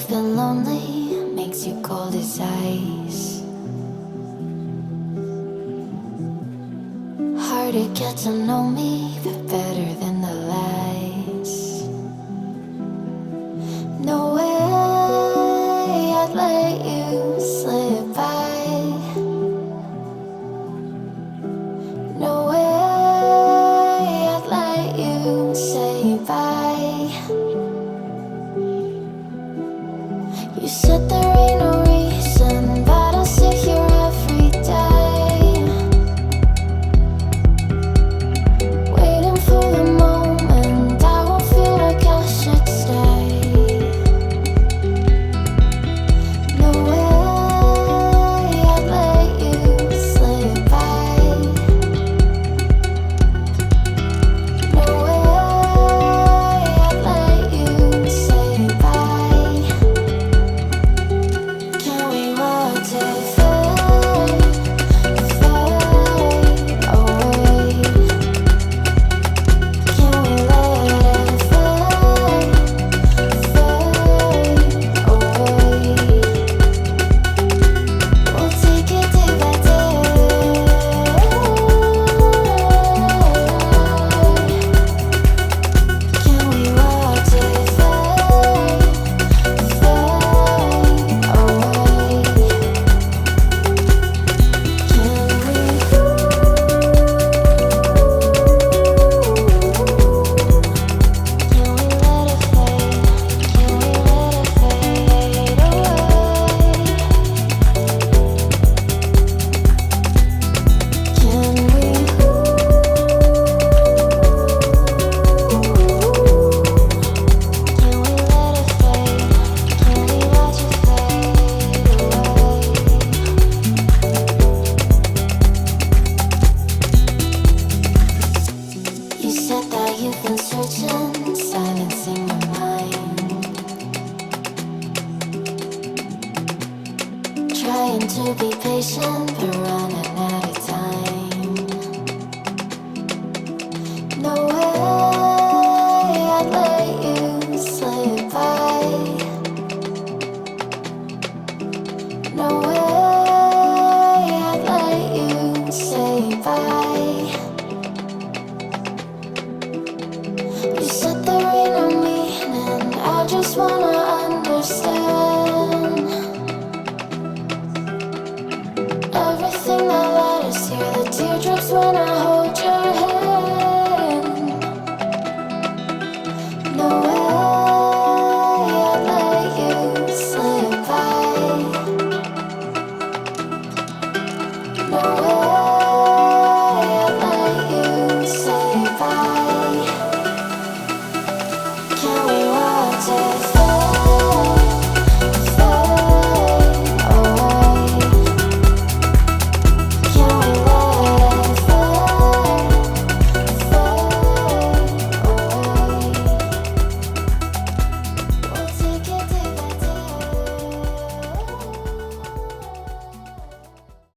feel lonely, makes you cold as ice. Hard to get to know me, but better than the lies. No way I'd let you slip by. No way I'd let you say bye. You said there ain't no reason, but I'll sit here every day, waiting for the moment I won't feel like I should stay. No way I'd let you slip by. No way I'd let you say bye. Can we watch it fade, fade away? Can we let it fade, fade away? We'll take it day by day. Can we watch it fade, fade away? You said that you've been searching, silencing your mind, trying to be patient, but running out of time. No way I'd let you slip by. No way I'd let you say bye. You said there ain't no meaning, I just wanna understand everything that led us here, the teardrops when I